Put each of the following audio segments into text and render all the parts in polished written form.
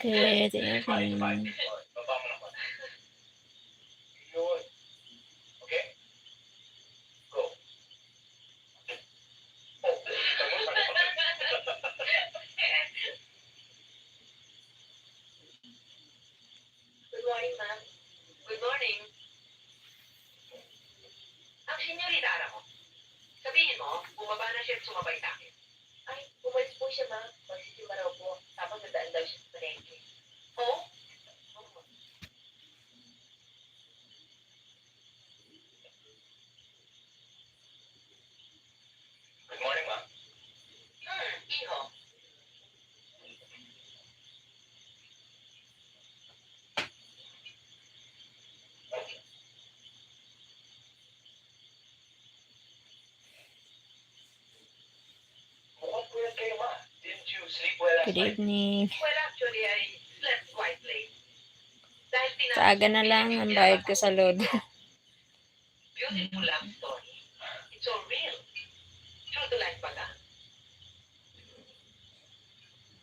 Good evening. Good morning, ma'am. Good morning. Ang senyorita mo, sabihin mo, bumaba na siya at sumabay sa akin. Ay, umalis po siya, ma'am. Magsisimba raw po. Tapos nadaan daw siya sa palengke. Oo? Oo. Good morning, ma'am. Iho. Mukhang puyat kayo, ma. Didn't you sleep well last Good night? evening. Well, actually, I slept quite late. Dahil Sa aga na lang ang bayad ko sa load. Beautiful love story. It's so real. True to life pala.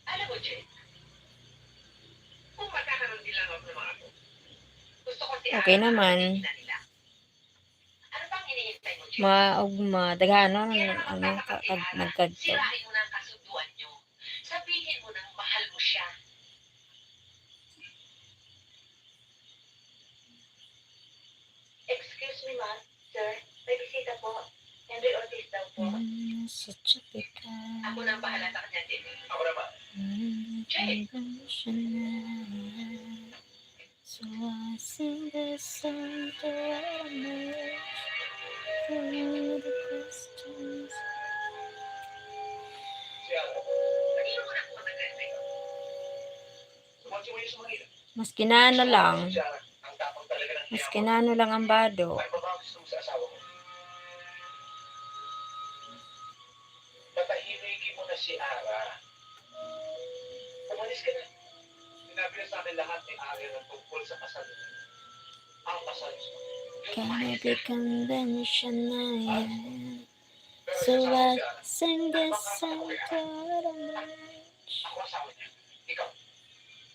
Alam mo, Jake, kung magkakaroon din lang ako ng mga apo, gusto ko si Okay Ara naman. ang ina nila. Ano bang hinihintay mo, Jake? Maugma. Daghano Kaya naman ano si Ara, nagkadto. sirahin mo na ang kasunduan nyo. Sabihin mo nang mahal mo siya. Excuse me, ma'am. Sir, may bisita po. Henry Ortiz daw po. Such a picture. Ako na ang bahala sa kanya, Jake. Ako naman. So I sing this song to emerge through the questions. Kanino ko na po nag-reflect? Sumatsi mo yung sumanila. Mas kinano lang. Ang tapang talaga ng Mas tiyaw mo. kinano lang ang bado. Ano ba ang gusto mo sa asawa mo? Patahimikin mo na si Ara. Umalis ka na. Sinabi na sa akin lahat ni Ari ng tungkol sa kasal niya. Ang kasal niya. Can be conventional. So I sing this song to emerge. Ako asawa niya. Ikaw.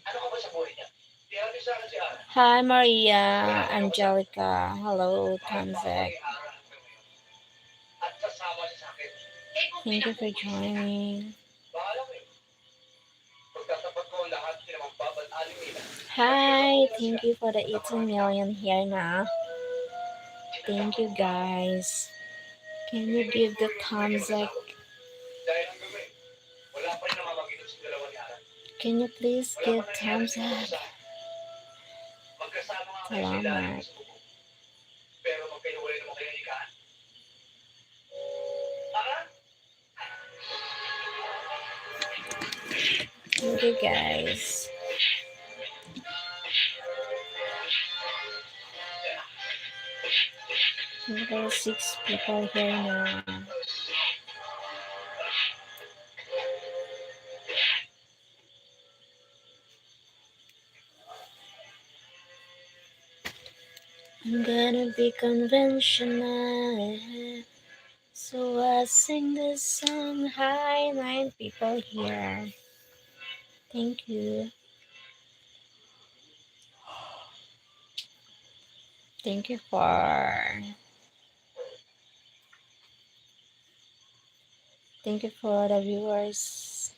Ano ka ba sa buhay niya? Tiyati sa akin si Ara. Hi Maria, Angelica. Hello, Tanzek. At sasama siya sa akin. Thank you for joining. Bahala mo eh. Pagtatapat ko ang lahat, pinamagbabal-alim nila. Hi, thank you for the 18 million here na. Thank you guys. Can you give the thumbs up? Dahil ang gawin, wala pa rin namamagitan sa dalawa ni Ara. Can you please give thumbs up? Magkasama nga kayo sa ilalim Salamat. sa bubong. Pero magkahiwalay naman kayo ni Kaan. Ara? Thank you guys. There are 6 people here now. I'm gonna be conventional. So I sing this song. Hi, 9 people here. Thank you. Thank you for the viewers.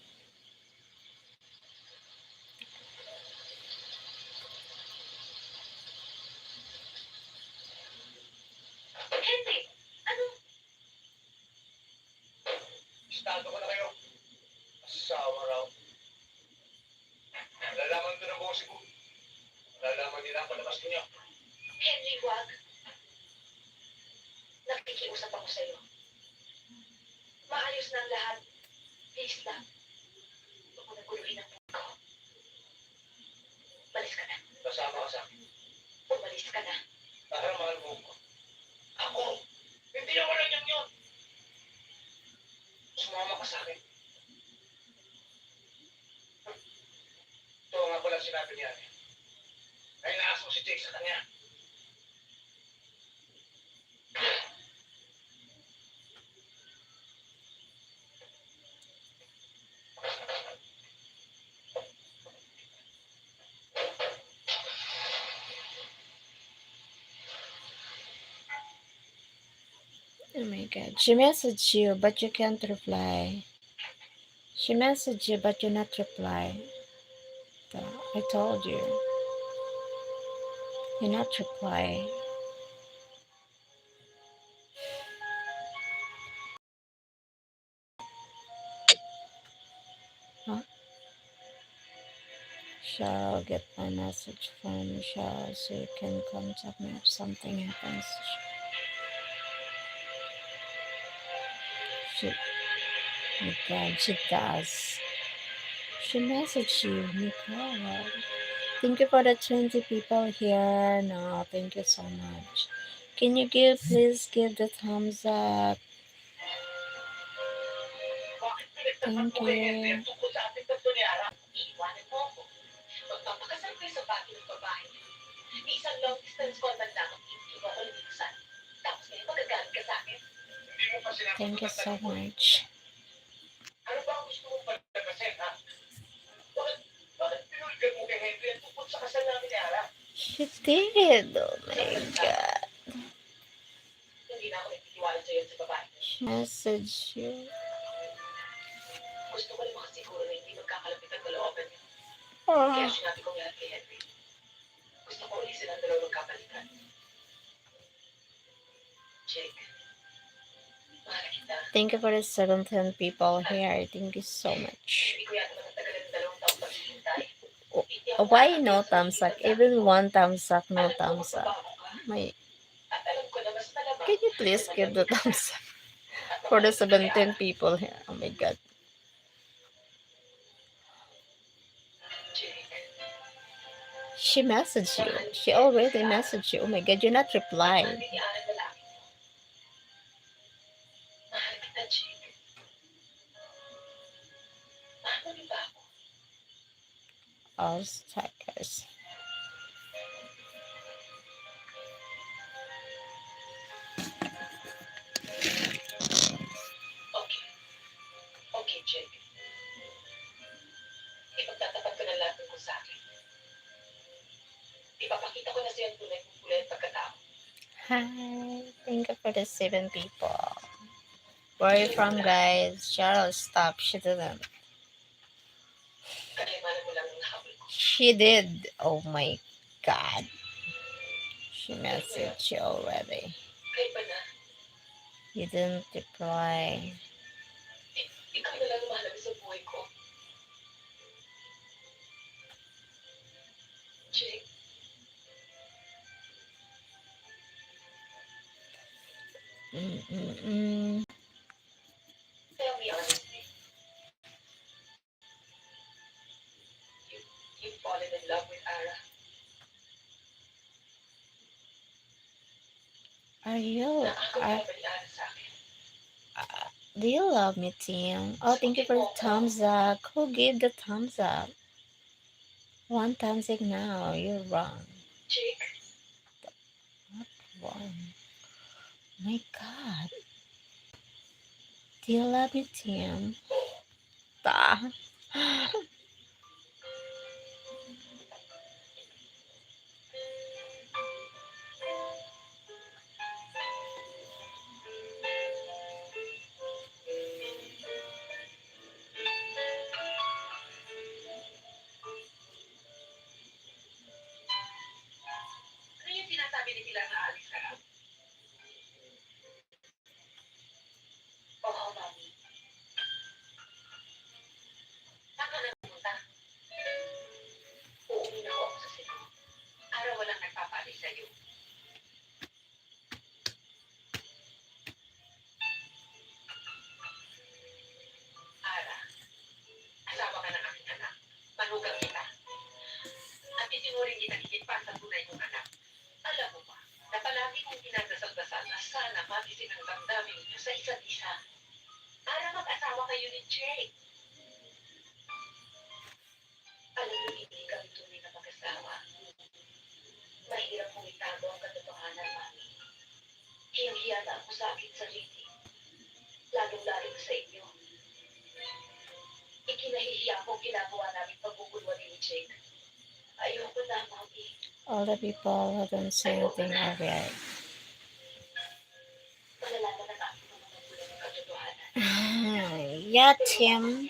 Henry, ano? Estado ko na kayo. Asawa raw. Malalaman ko ng boss ko. Malalaman nila ang palabas ninyo. Henry, wag. Nakikiusap ako sa'yo. Maayos na ang lahat. Please lang. Huwag mo naguluhin ang buhay ko. Balis ka na. Kasama ka sa akin. Umalis ka na. Para mahal mo ko. Ako? Hindi ako lang yun. Sumama ka sa akin. Ito nga pala sinabi niya. Ay naas mo si Jake sa kanya. god. She messaged you, but you can't reply. She messaged you, but you not reply. I told you. You not reply. Huh? Shall get my message from Michelle so you can contact me if something happens. She, my god, she does. She messaged you, my god. Thank you for the 20 people here. No, thank you so much. Can you please give the thumbs up? Bakit Thank pinagtatampo kay Henry you. ang tungkol sa ating tatlo ni Ara? Iiwanan mo ako. Magpapakasal kayo sa bago ng babae. May isang long distance call man lamang hindi mo ako lumiksan. Tapos ngayon magagalit ka sa akin. Hindi mo pa sinabi Thank you so much. ano ba ang gusto mong palagasin, ha? Bakit pinulgan mo kay Henry ang tungkol sa kasal namin ni Ara? She did. Oh my god. Hindi na ako nagtitiwala sa'yo sa babae. She messaged you. Gusto ko lang makasiguro na hindi magkakalapit ang kalooban niya. Kaya Oh. sinabi ko lahat kay Henry. Gusto ko ulit silang dalawa magkapalitan. Jake, mahal kita. Thank you for the 17 people here. Thank you so much. Hindi ko yata matatagalan ng 2 taong paghihintay. Why no thumbs up? Even one thumbs up, no thumbs up. My, At alam ko na mas malamang can you please give the thumbs up for the 17 people here? Oh my god. Jake, She messaged you. She already messaged you. Oh my god, you not reply. mahal ni Ara na lalaki mo. Mahal kita, Jake. Mahal mo rin ba ako? All stackers. Okay. Okay, Jake. Ipagtatapat ko na lahat ng sa akin. Ipapakita ko na sa'yo ang tunay kong kulay at pagkatao. Hi. Thank you for the 7 people. Where are you from, guys? Cheryl, stop. She didn't. Kailangan mo lang ang habol ko. She did. Oh my god. She messaged you already. Kaya ba na, You didn't reply. ikaw na lang ang mahalaga sa buhay ko. Jake, Mm-mm-mm. tell me honestly. You've fallen in love with Ara. Are you? Nakakagawa ba ni Ara sa akin? Do you love me, Tim? Oh, thank you for the thumbs up. Who gave the thumbs up? One thumbs up now. You're wrong. Jake, Wrong. My God. Do you love me, Tim? Ta. ano yung sinasabi ni Pilar na alis ka na? Oo, Mami. Saan ka na pumunta? Uuwi na ako sa Cebu. Ara walang nagpapaalis sa'yo. Ara, asawa ka ng aking anak. Manugang kita. At itinuring kita higit pa sa tunay kong anak. Alam mo ba, na palagi kong dinadasal-dasal na sana magising ang damdamin niyo sa isa't isa. Para mag-asawa kayo ni Jake. Alam mo, hindi kami tunay na mag-asawa. Mahirap kong itago ang katotohanan, Mami. Hiyang-hiya na ako sa aking sarili. Lalong-lalo na sa inyo. Ikinahihiya ko ang ginagawa namin pagbubulwari ni Jake. Ayoko na, Mami. All the people who don't say anything are right. Malalaman ng aking mga Yeah, Tim.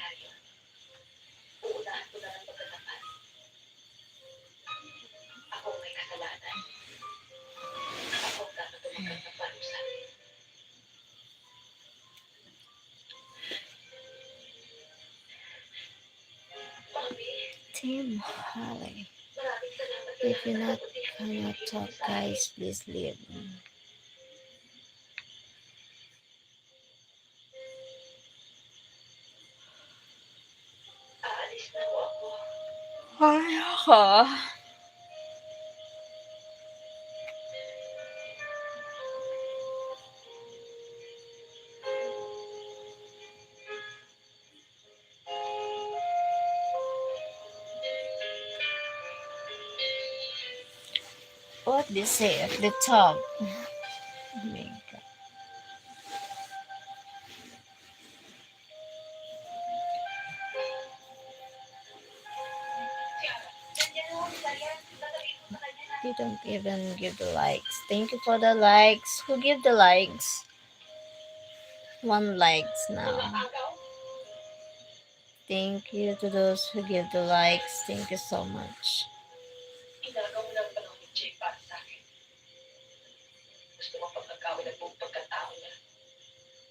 Uunahan ko na ng pagkatapat. Ako ang may kasalanan. Ako ang dapat tumagal ng parusa. Mami, Tim Holly. maraming salamat sa If lahat you ng not kabuti na cannot binigay mo talk, sa akin. guys, please leave. Aalis na ho ako. Ay, ako. What they say at the top? Oh my God. Tiara, nandiyan na ho si Dayan. Sasabihin ko sa kanya na You don't even give the likes. Thank you for the likes. Who give the likes? 1 likes now. mag-aagaw. Thank you to those who give the likes. Thank you so much. Inagaw mo ng panahon ni Jake para sa akin. Gusto mo pagkakawin ang buong pagkatao niya.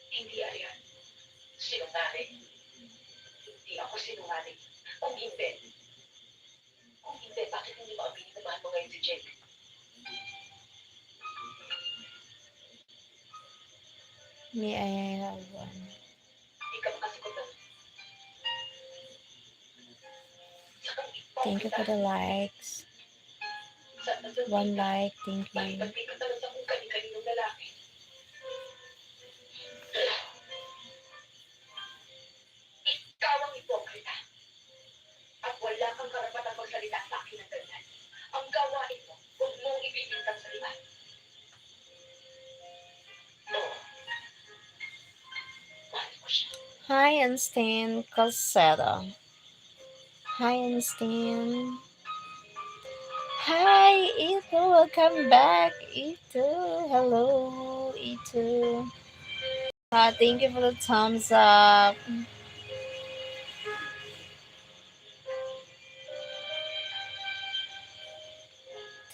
Hindi ariyan. Sinungaling. Hindi ako sinungaling. Kung hindi, bakit hindi mo aminin na mahal mo ngayon si Jake? May I have one? Hindi ka makasikutan. Thank you for the likes. 1 like. Thank you. Bakit ka talaga sa kung kani-kaninong lalaki? Ikaw ang ipokrita. At wala kang karapatang magsalita sa akin ng ganyan. Ang gawain mo, huwag mong ibibintang sa iba. Oo. Mahal ko siya. Hi, Einstein Calceta. Hi, Einstein. Hi, Ito. Welcome back, Ito. Hello, Ito. Thank you for the thumbs up.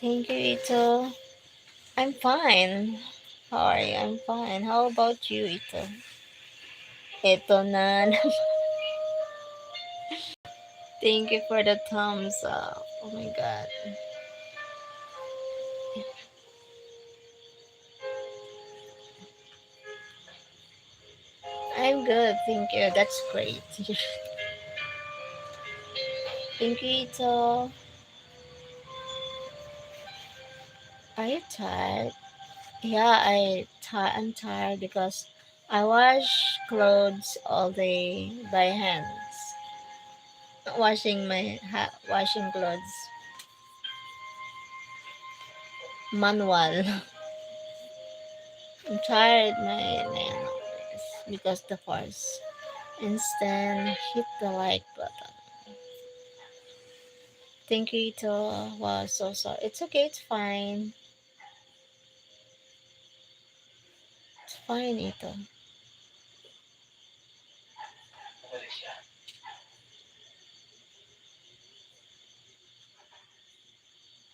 Thank you, Ito. I'm fine. How are you? I'm fine. How about you, Ito? Ito na. Thank you for the thumbs up. Oh my God. I'm good, thank you. That's great. Thank you, Ito. Are you tired? Yeah, I'm tired because I wash clothes all day by hands. Washing clothes manual. I'm tired, my man, because the force. Instant hit the like button. Thank you, Ito. Wow, so sorry. It's okay. It's fine. It's fine, Ito. Umalis siya.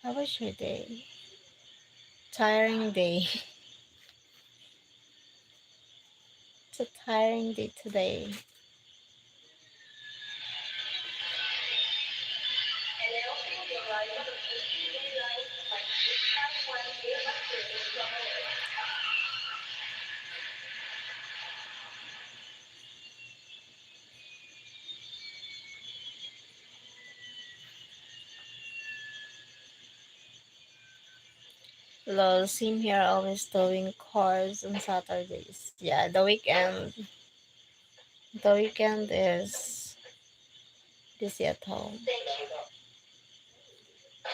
How was your day? Tiring day. It's a tiring day today. Lol, same here, always doing chores on Saturdays. Yeah, the weekend. The weekend is busy at home. Thank you.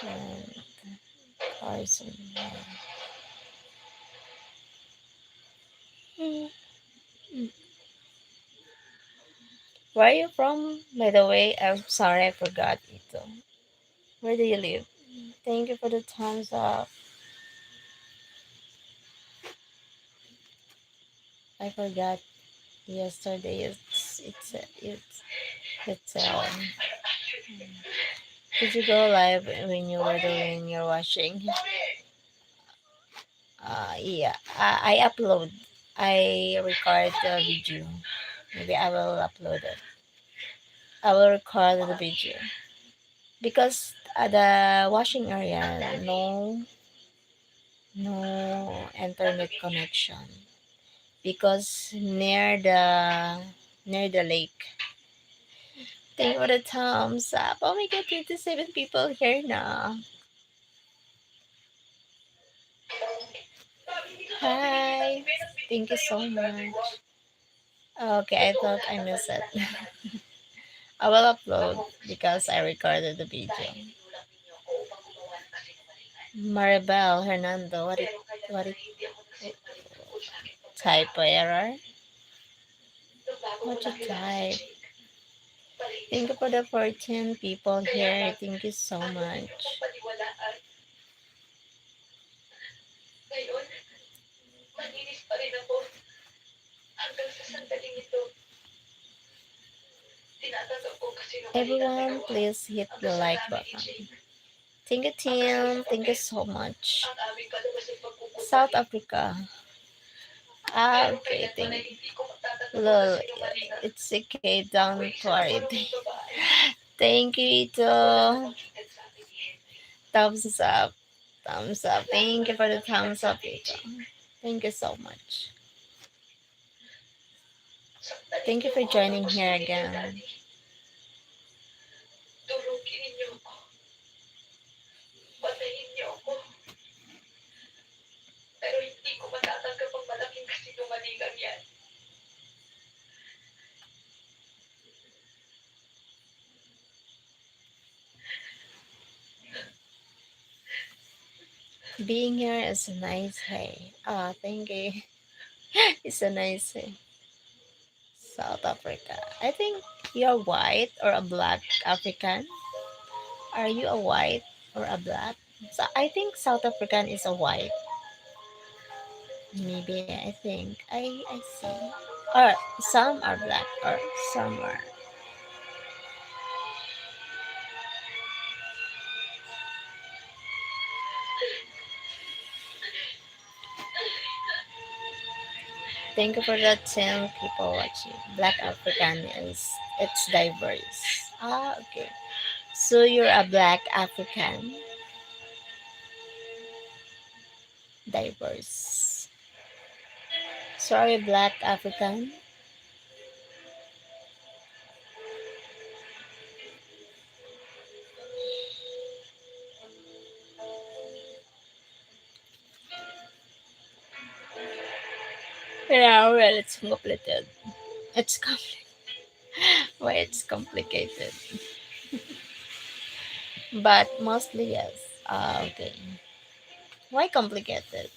And chores. Where are you from? By the way, I'm sorry I forgot Ito. Where do you live? Thank you for the thumbs up. I forgot Yesterday it's did you go live when you were doing your washing? Yeah, I upload. I record the video. Maybe I will upload it. I will record the video because the washing area no internet connection because near the lake. Thank you for the thumbs up. Oh my god, 27 people here now. Hi. Thank you so much. Okay, I thought I missed it. I will upload because I recorded the video. Maribel Hernando, what it typo error? What you type? Thank you for the 14 people here. Thank you so much. Ngayon, maninis pa rin ako hanggang sa sandaling ito. Tinatanggap ko kasi nung Everyone, please hit the like button. Thank you, team. Thank you so much. ang aming kalabas ng pagkukumpay. South Africa. Okay, thank you. Lol, it's okay. Don't worry. Thank you, Ito. Thumbs up. Thumbs up. Thank you for the thumbs up, Ito. Thank you so much. Thank you for joining here again. Durugin niyo ako. Patayin niyo ako. Pero hindi ko matatanggap ang malaking kasinungalingan yan. Being here is a nice day. Thank you. It's a nice day. South Africa. I think you're white or a black African. Are you a white or a black? So I think South African is a white. Maybe I think I see. Or some are black or some are. Thank you for the 10 people watching. Black African is it's diverse. Okay. So you're a black African. Diverse. Sorry, black African. Yeah, well, it's complicated. It's well, it's complicated, but mostly yes. Okay. Why complicated?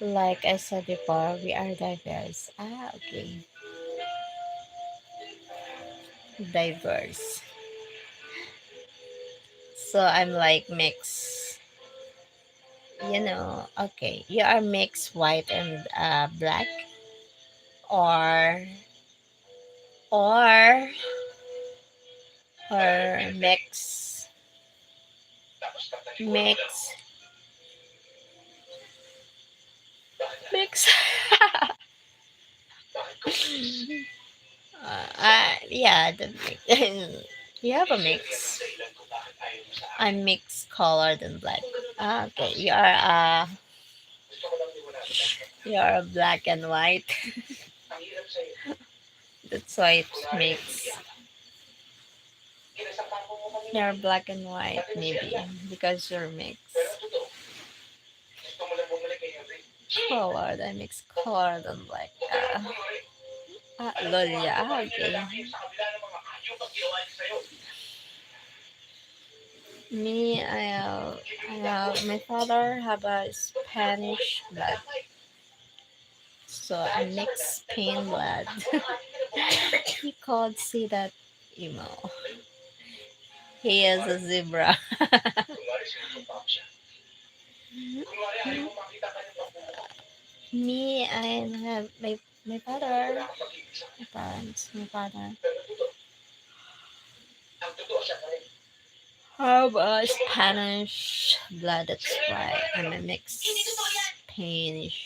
Like I said before, we are diverse. Okay. Diverse. So I'm like mix. Okay. You are mixed white and black, or or mix mix mix. Yeah, you have a mix. I'm mixed color than black. Okay, you are a black and white. That's why it makes you're black and white maybe because you're mixed color. I mix color than black. Lol, yeah, okay. Me, my father have a Spanish blood, so a Dahil sa kagat, mixed Spain nagbago blood. ang ating kinabukasan. He called see that emo. He is a zebra. Kunwari sinusumpap siya. Kunwari ayaw mo makita kanyang pagmumukha. Me, I have my father, Wala kang pag-ibig sa my kanya. parents, my father Pero totoo. Ang totoo siya pa rin. have a Spanish blood. That's Sinabi why ko na I'm ano, a mixed hindi totoo yan. Spanish.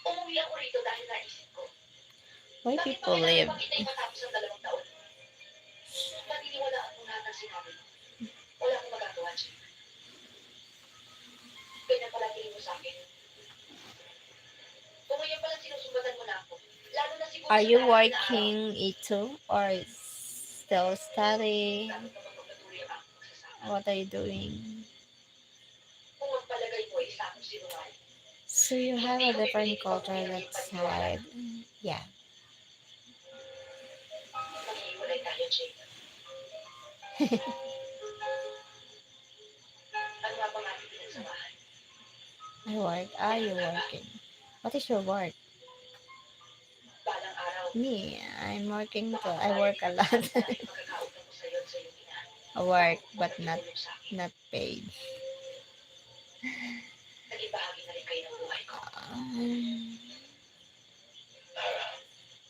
Umuwi ako rito dahil naisip ko. Why Bakit people ba kailangan live? magkitay matapos ang 2 taon? Paniniwalaan mo lahat ng sinabi mo. Wala akong magagawa, Jim. Ganyan pala tingin mo sa akin. Kung ngayon pala sinusumbatan mo na ako, lalo na siguro Are sa you darating na araw, working ito or still studying? dapat na magpapatuloy ang aking magsasama. What are you doing? Kung ang palagay mo ay isa akong sinungaling, So you have hindi a ko different pipiliin culture pagbuyan that yung paniniwala. side. Yeah. Maghihiwalay tayo, Jim. Ano nga bang ating pinagsamahan? I work. Are you working? What is your work? Balang araw, Me, I'm working too. baka I work a lot. dahil pagkakautang mo sa iyo at sa iyong ina, I work huwag but mo itulong sa akin. not paid. Naging bahagi na rin kayo ng buhay ko. Um,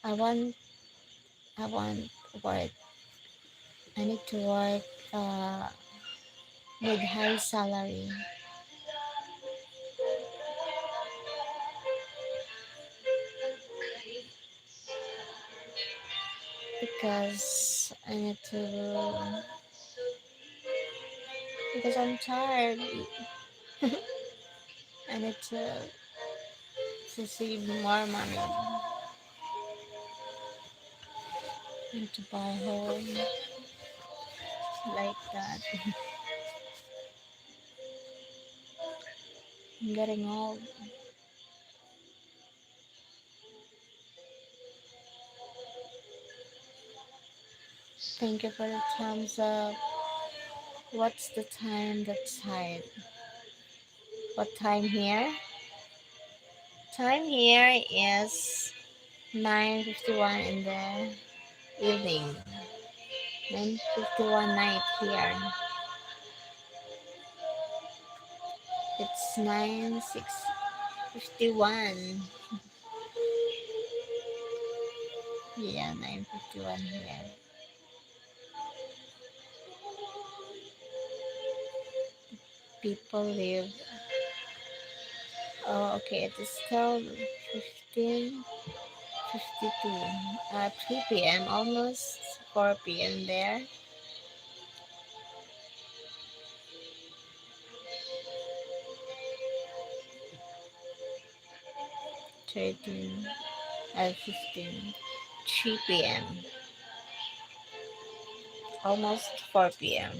I want work. I need to work with high salary because I need to because I'm tired. I need to save more money. I need to buy home like that. I'm getting old. Thank you for the thumbs up. What's the time that side? What time here? Time here is 9:51 in the evening. 9:51 night here. It's 9:51. Yeah, 9:51 here. People live. Oh, okay. It is still 15:52. 3 p.m. Almost 4 p.m. there. 13 15. 3 p.m. Almost 4 p.m.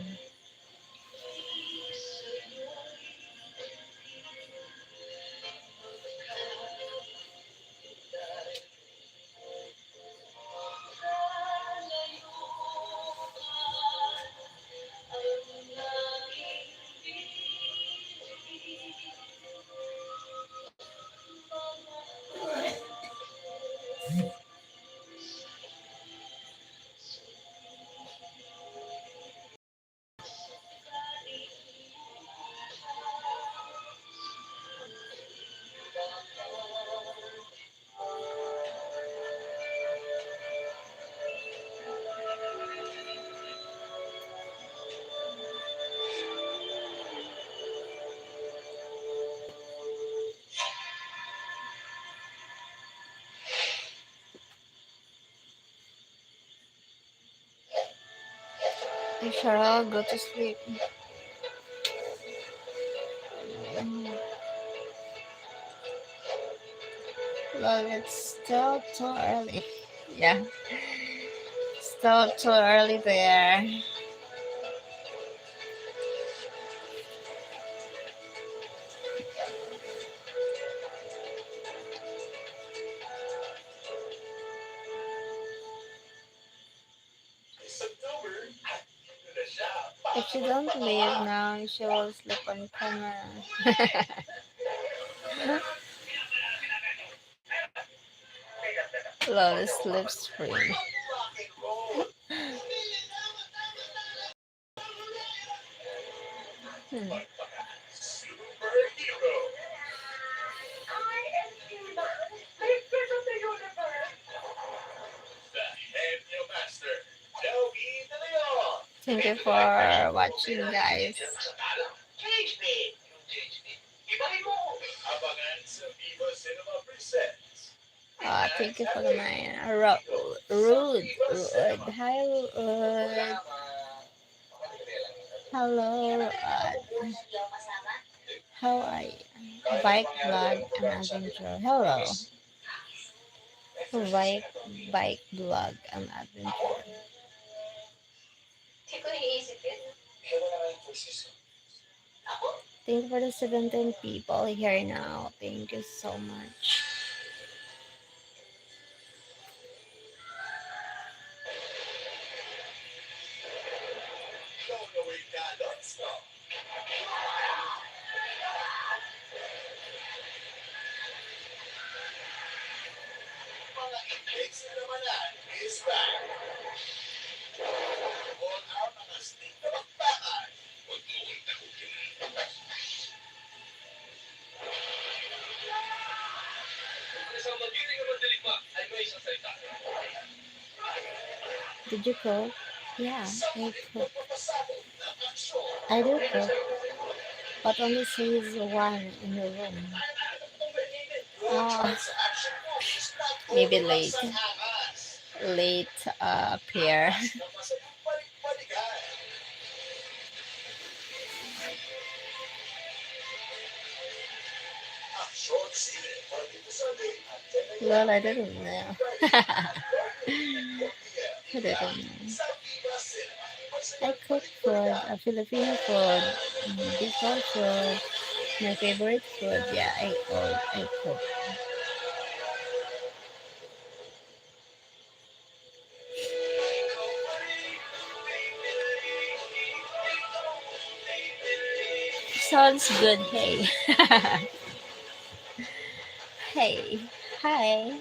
Hey, Cheryl, go to sleep. Well, it's still too early. Yeah, still too early there. If she don't leave now, she will sleep on camera. Lol sleep stream. Hmm. Thank you for watching, guys. Thank you for the nine. Rude. Hi, Rude. Hello, Rude. How are you? Bike vlog and adventure. Hello. Bike vlog and adventure. Thank you for the 17 people here now. Thank you so much. Did you cook? Yeah, I cook. I do cook, but only says one in the room. Ah, maybe late appear. Well, I didn't know. I didn't know. I cook food, a Filipino food, before food, my favorite food. Yeah, I cook. Sounds good. Hey, hey, hi.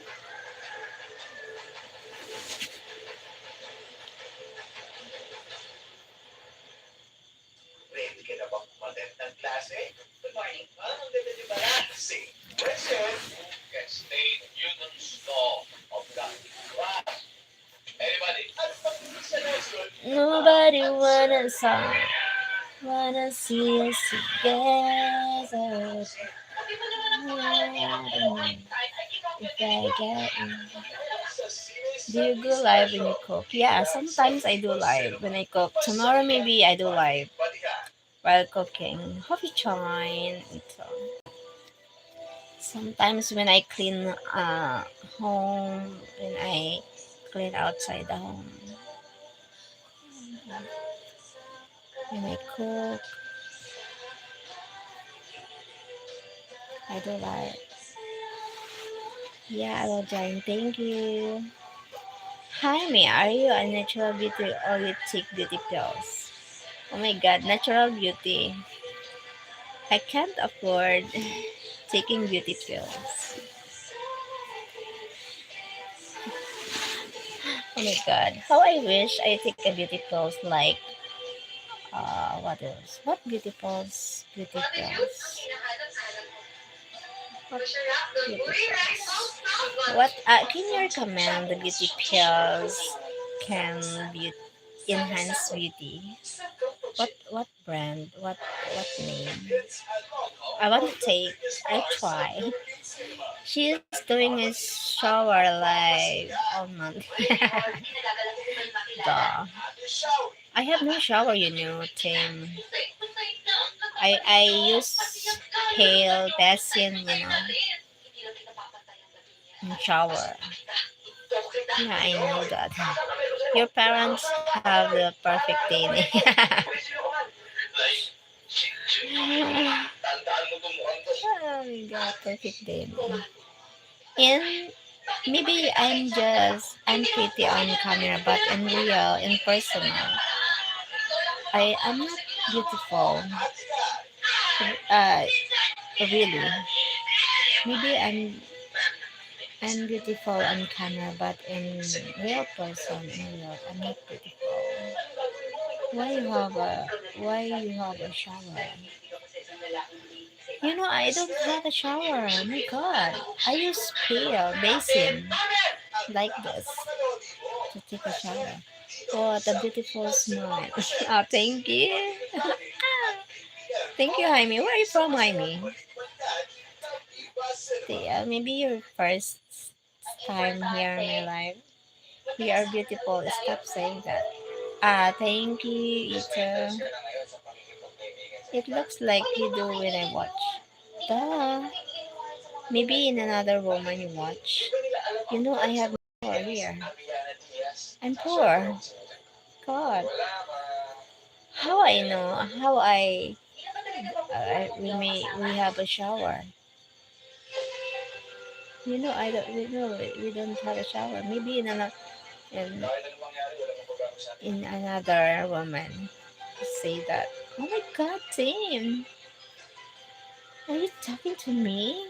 Nobody wanna see us together. If I get Do you go live when you cook? Yeah, sometimes I do live when I cook. Tomorrow maybe I do live while cooking. Coffee chine. So sometimes when I clean home, when I clean outside the home, when I cook, I do live. Yeah, I will join. Thank you. Hi, May. Are you a natural beauty or you take beauty pills? Oh my god, natural beauty. I can't afford taking beauty pills. Oh my god. How I wish I take a beauty pills like what else? What beauty pills? Beauty pills. What beauty pills? What can you recommend the beauty pills can enhance beauty? What brand? What name? I want to take. I try. She's doing a shower like all month. Duh. I have no shower, Tim. I use pale basin, in shower. Yeah, I know that. Your parents have the perfect day. Oh my god, perfect day. And maybe I'm pretty on camera, but in real, in personal, I'm not beautiful. Uh, really. Maybe I'm beautiful on camera, but in real person, in real, I'm not beautiful. Why you have a shower? I don't have a shower. Oh my god. I use pail basin like this to take a shower. What a beautiful smile. Oh, thank you. Thank you, Jaime. Where are you from, Jaime? Maybe your first time here in my life. We are beautiful. Stop saying that. Thank you, Ito. It looks like you do when I watch. Duh. Maybe in another woman you watch. I have poor here. I'm poor. God. How I know? How we have a shower. I don't. We don't have a shower. Maybe in another woman say that. Oh my God, Tim. Are you talking to me?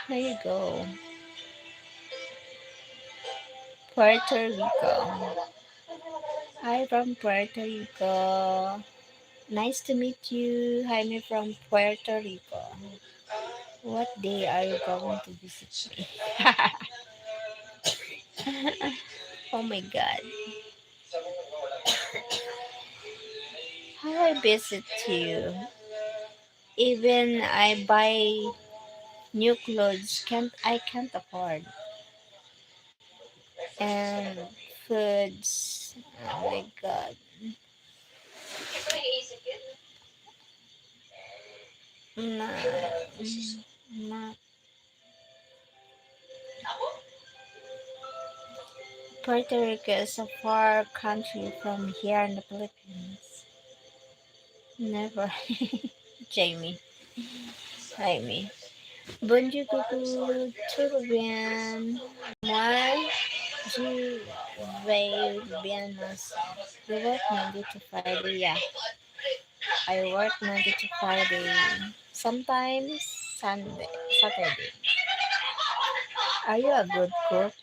There you go. Puerto Rico. Hi from Puerto Rico. Nice to meet you, Jaime from Puerto Rico. What day are you going to visit me? Oh my god. How I visit you? Even I buy new clothes, can't afford. And foods. Oh my god. Nah, nah. Puerto Rico is a far country from here in the Philippines. Never. Jamie. Jaime. Bonjour, coucou, tout bien. Moi, je vais bien aussi. We work Monday to Friday, yeah. I work Monday to Friday. Sometimes Saturday. Are you a good cook?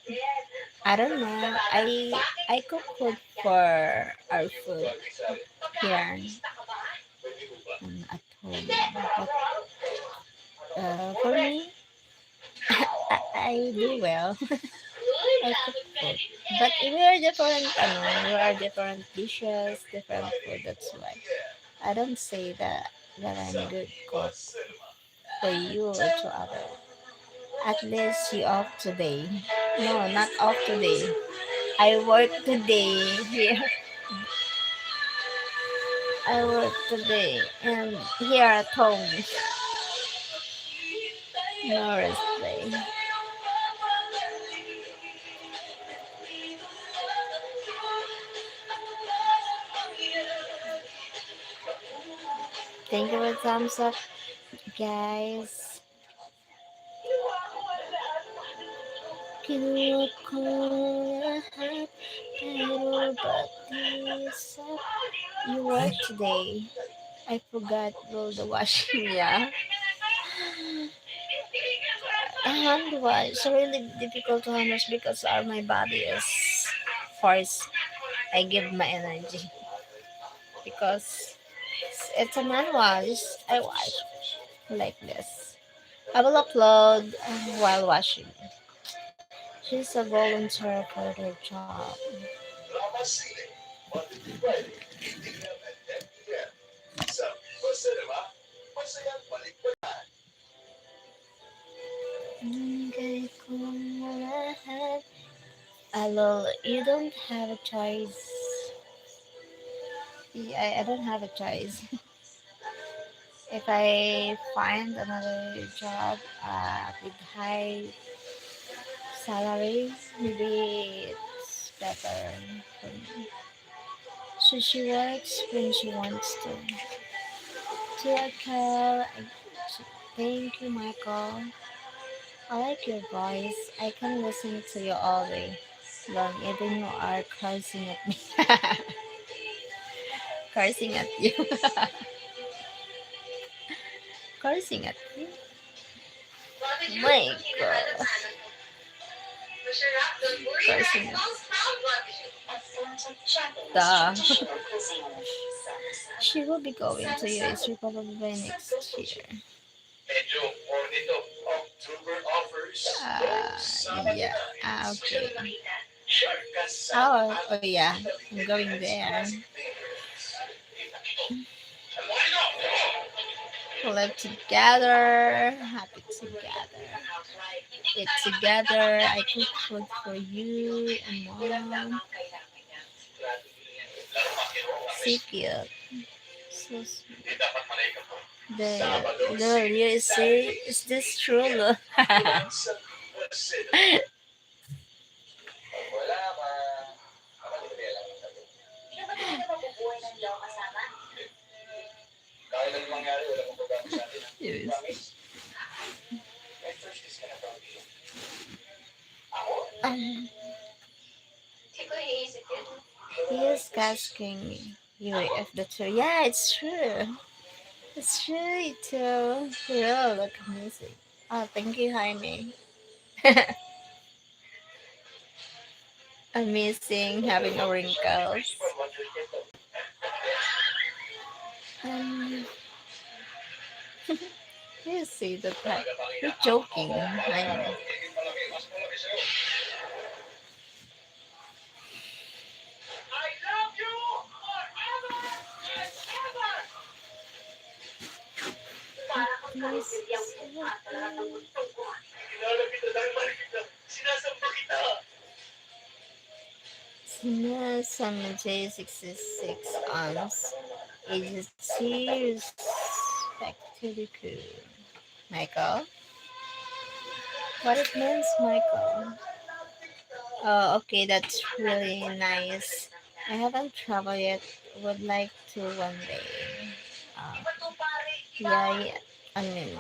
I don't know. I cook food for our food here at home. But for me, I do well. I cook food. But we are different dishes, different food. That's why I don't say that I'm good cook for you or to other. At least you off today. No, not off today. I work today here. I work today and here at home. No rest day. Thank you for the thumbs up, guys. Kinuha ko lahat, pero ba't di sa you work today? I forgot roll the washing, yeah. Hand wash, it's really difficult to hand wash because my body is forced. I give my energy because it's a manual. Just I wash like this. I will upload while washing. She's a volunteer for their job. Bigay ko na lahat. Lol, you don't have a choice. Yeah, I don't have a choice. If I find another job with high salary, maybe it's better for me. So she works when she wants to. To Kel, thank you, Michael. I like your voice. I can listen to you all day long, even you are cursing at me. Cursing at you. Cursing at you. Bakit yun? My Ang hinahanap God. na anak mo. Masarap, don't worry. Cursing Guys, at don't sound rubbish. the. She will be going to US Republic by next year. Medyo ornito. October offers. Yeah. Okay. Sure, kas Oh yeah. I'm going there. Live together. Happy together. Eat together. I cook food for you and mom. So cute. So sweet. The you say, is this true? Lo? Wala ka. Ako di ba lang sabi. Hindi ba talaga mabubuhay ng iyo kasama? Kahit anong mangyari, wala mong babago sa atin. Yes. Promise? My first is gonna be you. Ako? Um, Hindi ko iisip yun. he is asking you if the true. Yeah, it's true. It's true. It really look amazing. Oh, thank you, Jaime. Amazing having a wrinkles. Um, you see the type. You're joking, Jaime. I love you forever and ever! Para kang kaibigang mukha sa lahat ng gusto ko. Kilala kita dahil mahal kita. Sinasamba kita. Some J66 ounce is respect to the crew. Michael? What it means, Michael? Oh, okay, that's really nice. I haven't traveled yet. Would like to one day. Uh, yeah, I mean,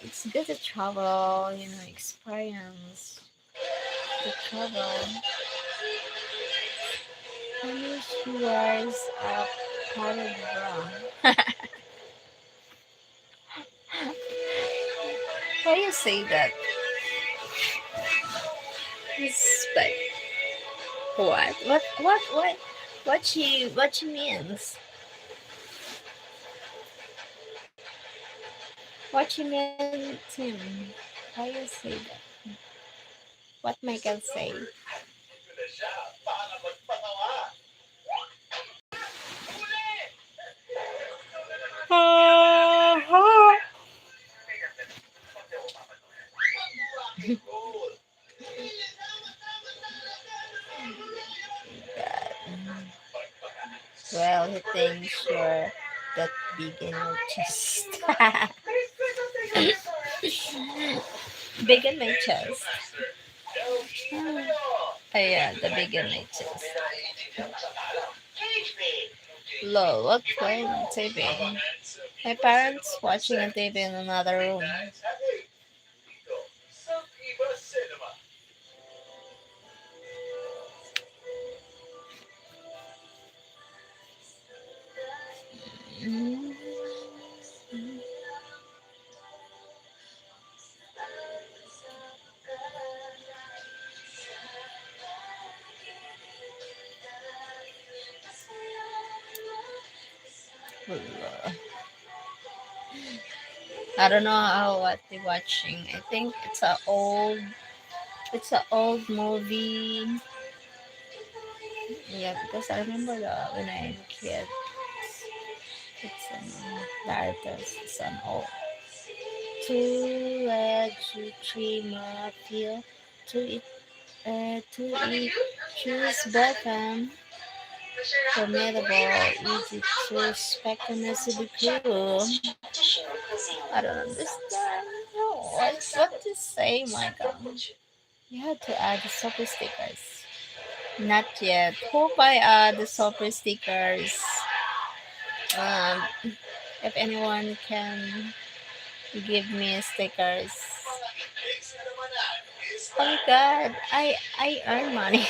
it's good to travel, experience to travel. I wish you guys are part of wrong. Why you say that? Respect. What? What she means? What she meant, Tim? Why you say that? What Michael say? Para magpatawa. Well, he thinks you're that big in your chest. Big in my chest. Oh yeah, the big in my chest. Lol, what playing on TV? My parents watching a TV in another room. Mm. Lol. I don't know what they're watching. I think it's a old movie. Yeah, because I remember when I was a kid, it's the artist. It's an old. Two legs, three more feel. To eat, choose bottom. Formidable, easy to respect and easy to cool. I don't understand. No, what to say, my God. You had to add the super stickers. Not yet. Hope I add the super stickers. Um, if anyone can give me stickers. Oh my God, I earn money.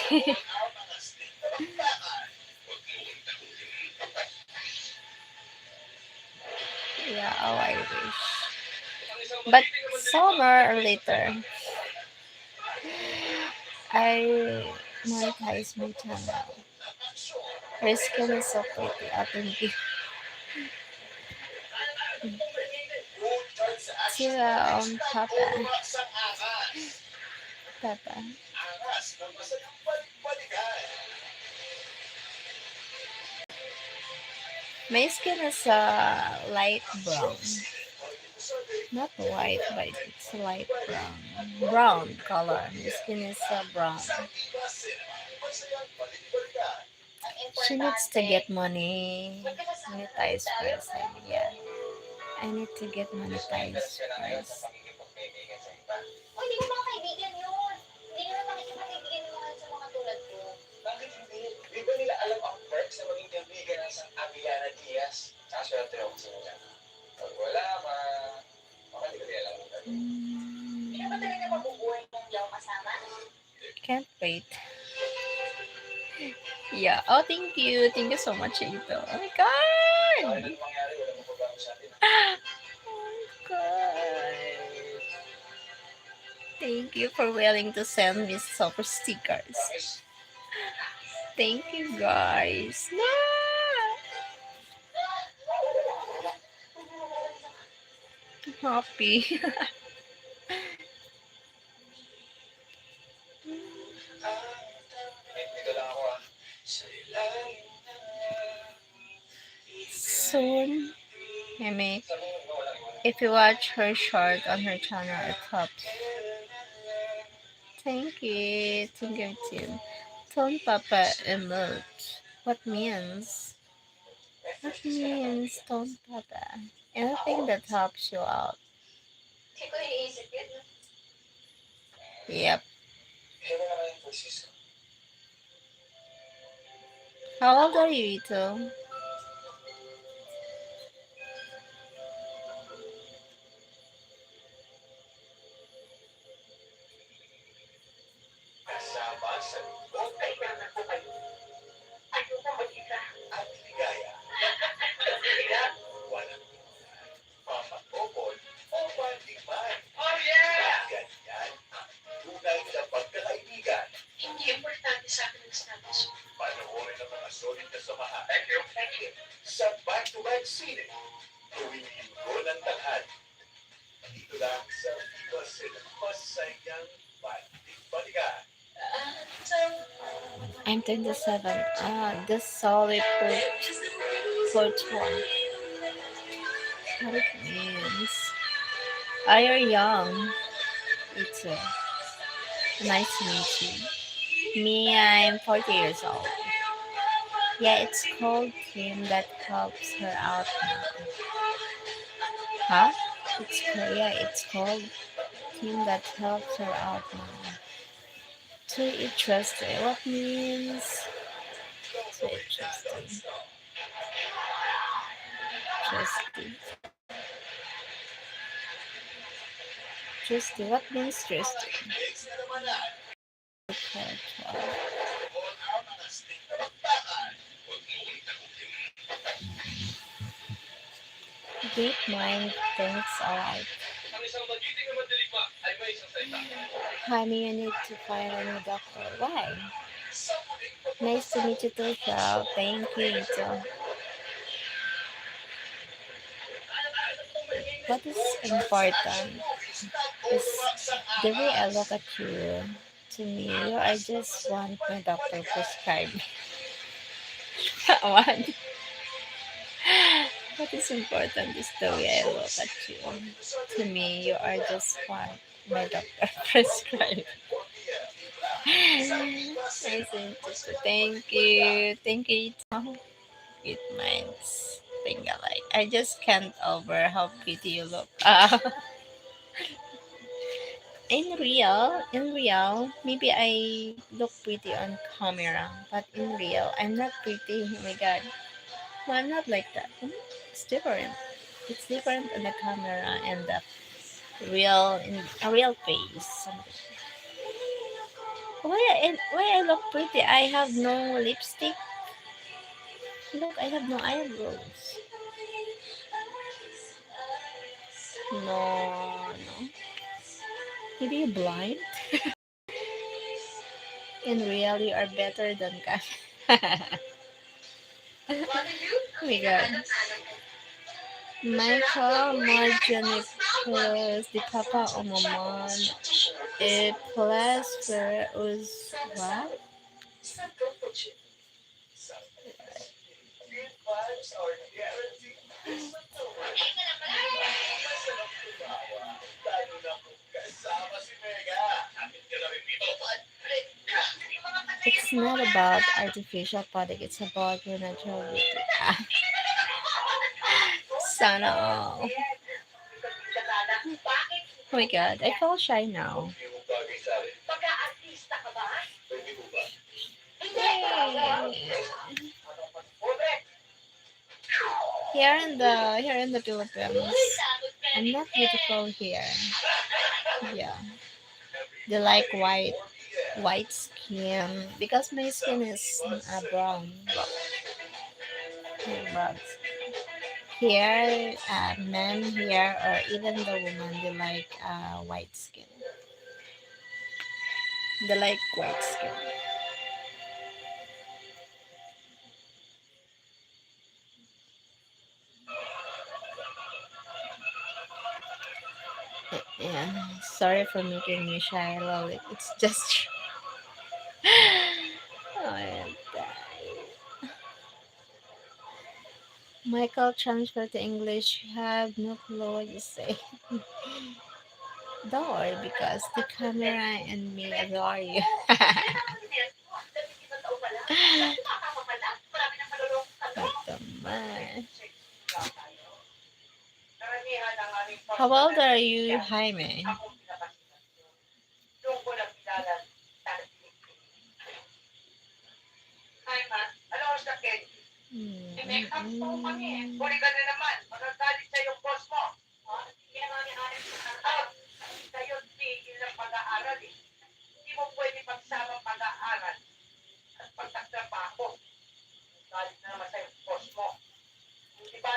Yeah, oh, I wish. But sooner or later, I monetize my channel. Her skin is so pretty. Oh, thank you. Sila Papa. Papa. My skin is light brown. Not white, but it's light brown. Brown color. My skin is brown. She needs to get monetized first. Yeah. I need to get monetized first. Oh, hindi mo mga kaibigan yun. Hindi nyo naman makikipagkaibigan yung mga sa mga tulad ko. Bakit hindi? Di ba nila alam ang perks na maging kaibigan ng San Abiana Diaz? Saka swerte ako sa nila. Pag wala, makalimutan nila lang. Hindi na ba talaga mabubuhay kung hindi ako kasama? Can't wait. Yeah. Oh, thank you. Thank you so much, Ito. Oh my God. Ano mangyari? Wala mo pagbago sa atin. Oh my God. Thank you for willing to send me super stickers. Promise? Thank you, guys. No! I'm happy. Dito lang ako ah. Soon, Meme, if you watch her short on her channel, it helps. Thank you. Thank you, Tim. Ton Papa emote. What means? What means Ton Papa? Anything that helps you out. Hindi ko iniisip yun. Yep. Kaya nga lang yung Francisco. How old are you, Ito? Kasama sa loob ay naman po kayo. Ayoko mag-isa. At ligaya. Kaya, walang Mama Opol o Bandiman. Oh yeah! Ganyan ang tunay na pagkakaibigan. Hindi importante sa akin ang status. Panoorin ang mga solid na samahan. Thank you. Thank you. Sa back-to-back scene, tuwing linggo ng tanghal. Dito lang sa Viva Cinema. Masayang banding-balikan. I'm 27. This solid fourth one. What it means? You're young. It's nice to meet you. Me, I'm 40 years old. Yeah, it's called Team that helps her out now. Huh? It's called Team that helps her out now. To interesting. What means to interesting? Trusty. Trusty. What means trusty? Okay, 12. Great mind thinks alike. Honey, I need to find a new doctor. Why? Nice to meet you too, Shao. Thank you, Ito. What is important is the way I look at you. To me, you are just one my doctor prescribed. What? What is important is the way I look at you. To me, you are just one my doctor prescribed. Nice and just thank you. Thank you. It minds. Think alike. I just can't over how pretty you look. In real, maybe I look pretty on camera, but in real, I'm not pretty. Oh my god. No, I'm not like that. It's different. It's different on the camera and the real in a real face. Why I look pretty? I have no lipstick. Look, I have no eyebrows. No, no. Maybe you blind? In real, you are better than Kat. Oh my god. Michael Margianicus, the Papa Omaman, a plus for us. What? It's not about artificial product, it's about your natural beauty. Ah, sana all. Oh my god, I feel shy now. Yay. Here in the Philippines, I'm not beautiful here. Yeah, they like white skin because my skin is brown. But here, men here or even the woman, they like white skin. They like white skin. Yeah, sorry for making you shy, Lolly. It's just. Oh, I die. Michael, transfer to English. You have no clue what you say. Don't worry because the camera and me adore you. What the man? How old are you, Jaime? Mm.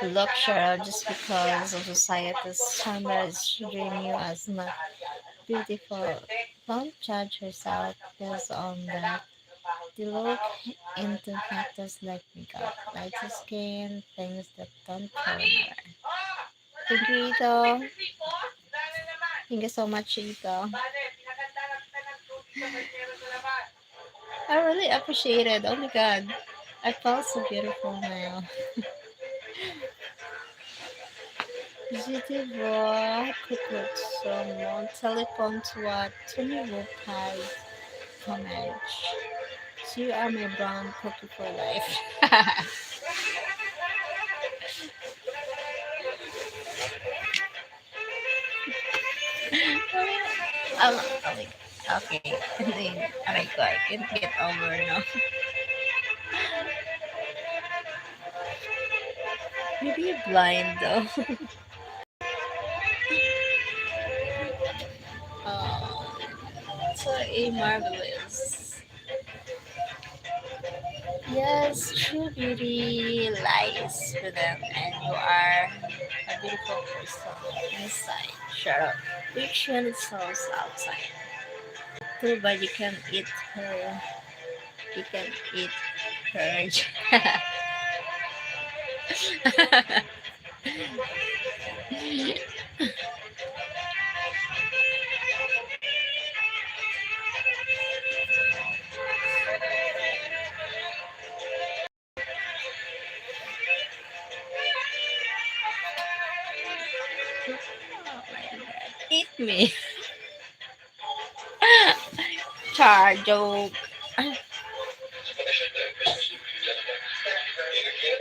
Look, Cheryl, just because of society's standards, she dream you as not beautiful. Don't judge yourself based on that. The look into factors like makeup, lighter skin, things that don't matter. Thank you, Ito. Thank you so much, Ito. I really appreciate it. Oh my god. I felt so beautiful now. GT boy, quick someone, telephone to what? Tony will pay homage. So you are my brown cookie for life. Oh my god. Okay. Oh my god, I can't get over now. Maybe you're blind though. Oh, so a marvelous. Yes, true beauty lies within, and you are a beautiful person inside. Shut up. Which really shows outside. Too bad you can eat her. You can eat her. Oh my god. Eat me. Char joke.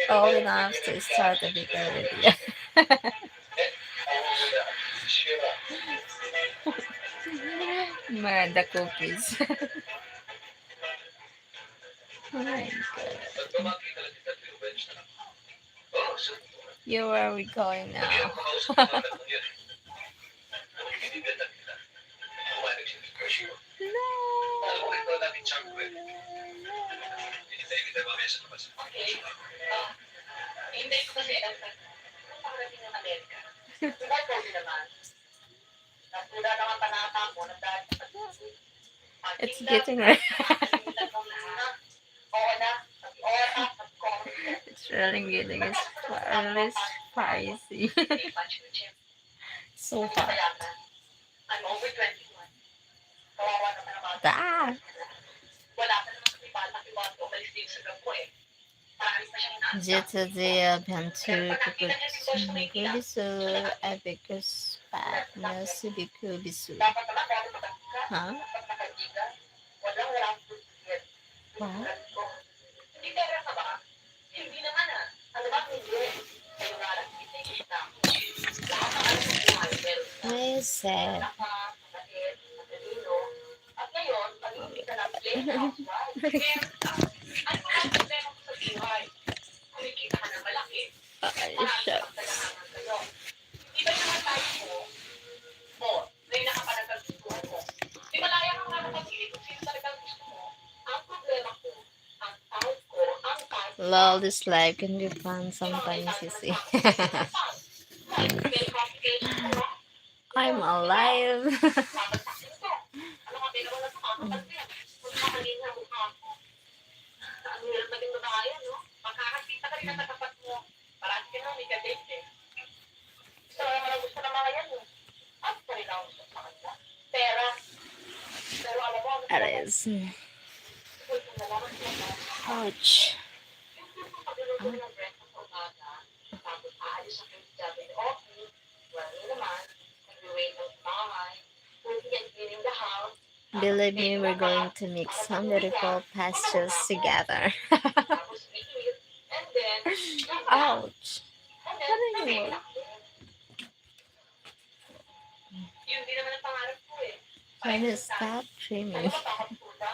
Old enough to start a bigger video. Miranda cookies. Oh my god. You where are we going now? Hindi ko kasi alam na nung makarating ng Amerika. Diba ikaw din naman? Nagtula naman panata mo, nagdaan sa It's pagtinda, getting red. pagtinda mo na, oo na, oras, comment. It's really getting really spicy. Hindi pa, chim. So Hindi ka hot. bayaran. I'm over 21. Kawawa naman ang mga Ah! wala pa naman kami bata o umalis din sa gabo eh. Marami pa siyang inaasam. Jittedia Pentuku Kubisu Epicus Pat Nasibiku Bisu. Dapat naman, dapat makakita. Huh? Dapat nakakita. Walang pusit. What? Hindi pera ka ba? Hindi naman ah. Ano ba hindi? Kayo nga lang, hindi kita. Lahat ng alam ng buhay, meron ka. I said. Anak ka, mabait, matalino. At ngayon, pag-ibig ka na plain housewife. Meron ka. Ano ba ang problema mo sa buhay? Kumikita ka ng malaki. Marami Shut. kang kailangan sa'yo. Hindi ba naman tayo mo, may nakapanagustuhan mo. Di malaya kang nga napagili kung sino talagang gusto mo. Ang problema ko, ang type ko, ang type ko. Lol, this life can be fun sometimes, you see. Very complicated ko, no? I'm alive. Babagsakin ko. Ano ka, pero wala sa kakapagsin. Kung kakalin na mukha ko. Ang hirap maging babae, no? Magkakakita ka rin ang katapat mo. Parati ka na, may kadate eh. Gusto naman ang gusto ng mga yan, no? At pa rin ang gusto sa kanila. Pera. Pero alam mo, That is. gusto na naman sila na. Ouch. Yung tipong pagluluto ng breakfast sa umaga, tapos aalis sa kayo sa job in office, wala naman, nag-wait ng bahay, cooking and cleaning the house, Believe me, we're going to make some beautiful pastures together. tapos eat, and then, yung Ouch. and then, What are you nag-relax din. Yun din naman ang pangarap ko eh. Can you stop Ano dreaming? ba takot ko na?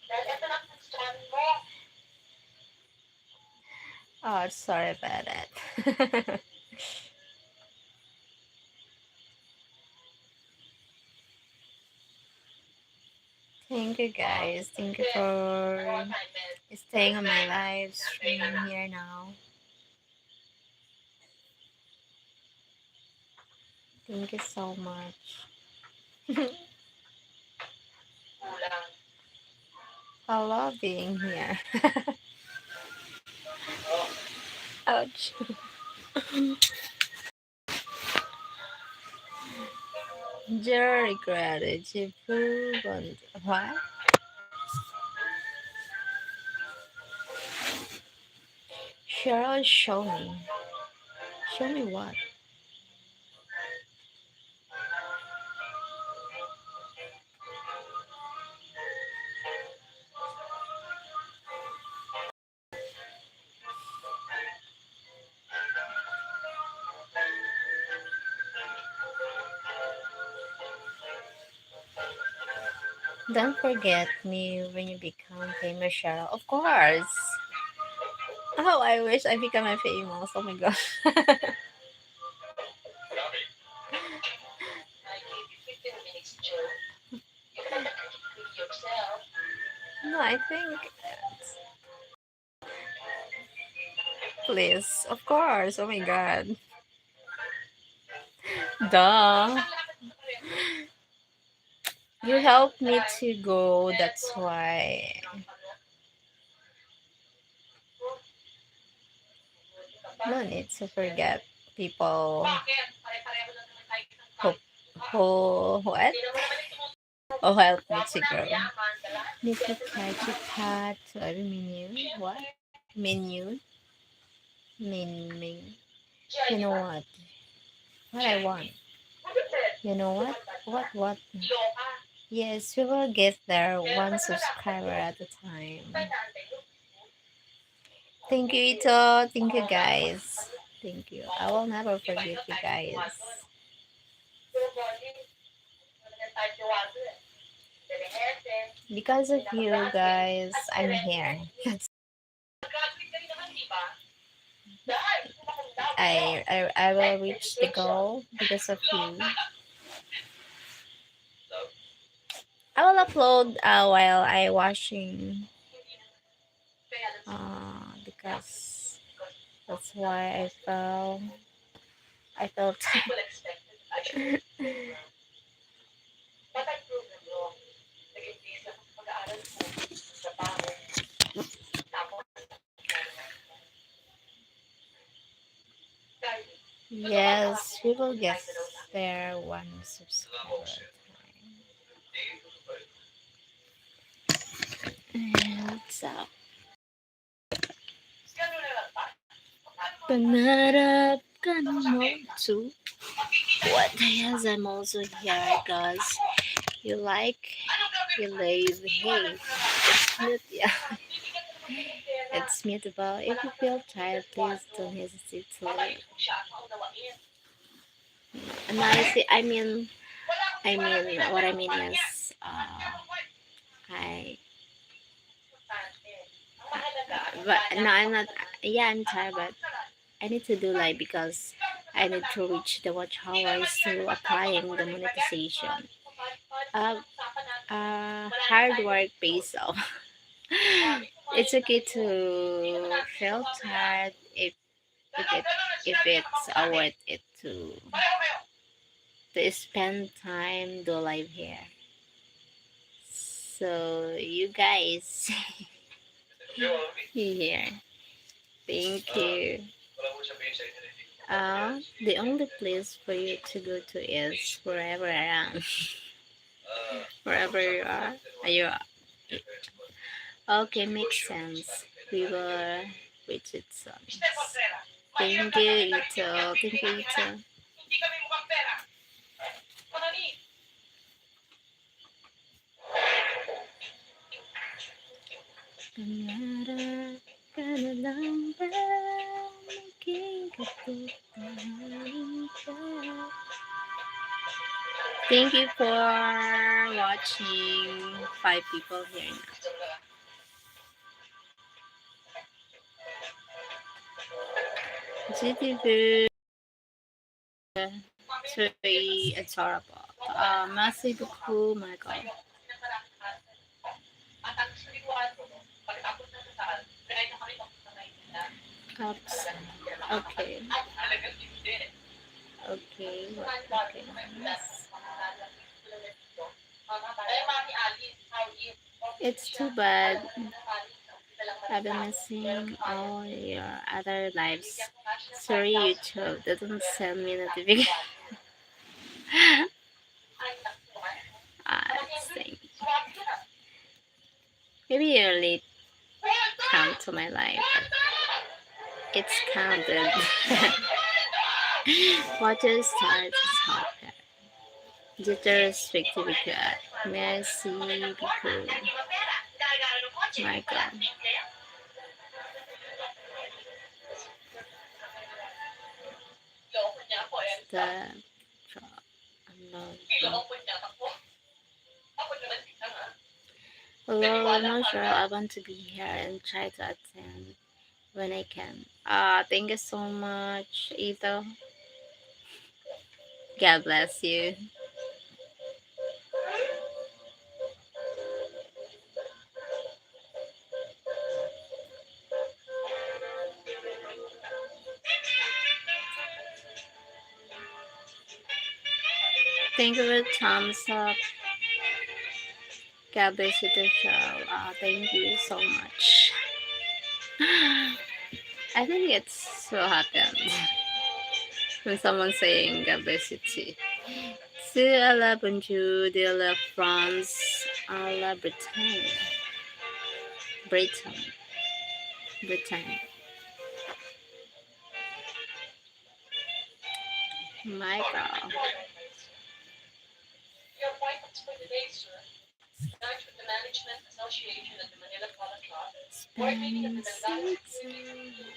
Dahil ito lang ang strand mo. Oh, sorry about that. Thank you guys. Thank you for staying on my live stream here now. Thank you so much. Kulang. I love being here. Ouch. Jerry gratitude. What? Cheryl, show me. Show me what? Don't forget me when you become famous, Cheryl. Of course. Oh, I wish I become a famous. Oh my god. I gave you 15 minutes, Joe. You better educate yourself. No, I think. Please. Of course. Oh my god. Duh. You helped me to go. That's why. No need to forget people who what? Who helped me to grow. Need to catch a cat to every menu. What? Menu? Min. You know what? What I want. You know what? What? Yes, we will get there one subscriber at a time. Thank you, Ito. Thank you, guys. Thank you. I will never forget you guys. Because of you guys, I'm here. I will reach the goal because of you. I will upload while I washing. Because that's why I fell. I felt People expected I should but I proved them wrong. Naging busy ako sa pag-aaral ko, trabaho, tapos dahil yes, we will get there one subscriber time. And so, gano'n na lang ba? pangarap ka mo too. What? Yes, I'm also here, guys. You like, you leave. Hey, it's mute. Yeah, it's mutable. If you feel tired, please don't hesitate to leave. And what I mean is, I, but no, I'm not. Yeah, I'm tired, but I need to do live because I need to reach the watch hours to applying the monetization. Uh, hard work pays off. It's okay to feel tired if it if it's worth it to spend time do live here. So you guys here, thank you. The only place for you to go to is wherever around, wherever you are. Are you okay? Makes sense. We will reach it soon. Thank you, Ito. Thank you, Ito. Hindi kami mukhang pera. Manani, Pangarap ka na lang ba? Maging katotohanan ka. Thank you for watching. 5 people here now. GTV Tuy adorable. Massive cool, my god. at ang suniguan ko, pagkatapos ng kasal, pinay na kami sa Maynila. Cups. Okay. Talagang hindi. Okay. Okay. It's too bad. I've been missing all your other lives. Sorry, YouTube doesn't send me notification. Think. Maybe you're late. Come to my life. It's counted. Water starts hot. Jitter certificate. Merci beaucoup. My god. The drop. Although I'm not sure, I want to be here and try to attend when I can. Thank you so much, Ito. God bless you. Thank you for the thumbs up. God bless you to show. Thank you so much. I think it's so happened when someone's saying God bless you too. C'est à la bonjour de la France à la Bretagne. Bretagne. Michael. Your appointments for today, sir. Start with the Management Association at the Manila Polo Club. Board meeting at the Mandala Community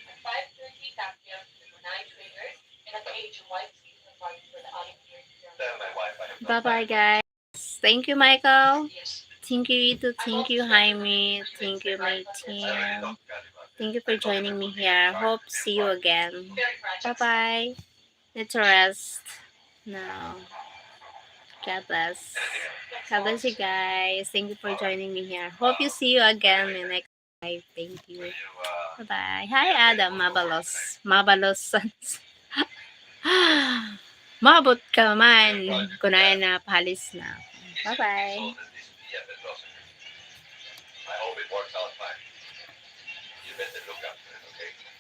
at 5:30 Tapia for the Brunei traders and at the HY season party for the Olympians. Bye bye, guys. Thank you, Michael. Yes. Thank you, Ito. Thank you, Jaime. Thank you, my team. Thank you for joining me here. Hope see you again. Bye bye. Need to rest now. God bless. God bless you guys. Thank you for joining me here. Hope you see you again in the next live. Thank you. Bye bye. Hi, Adam. Mabalos. Mabalos sons. Maabot ka man. Kunayan na, pahalis na ako. Bye-bye.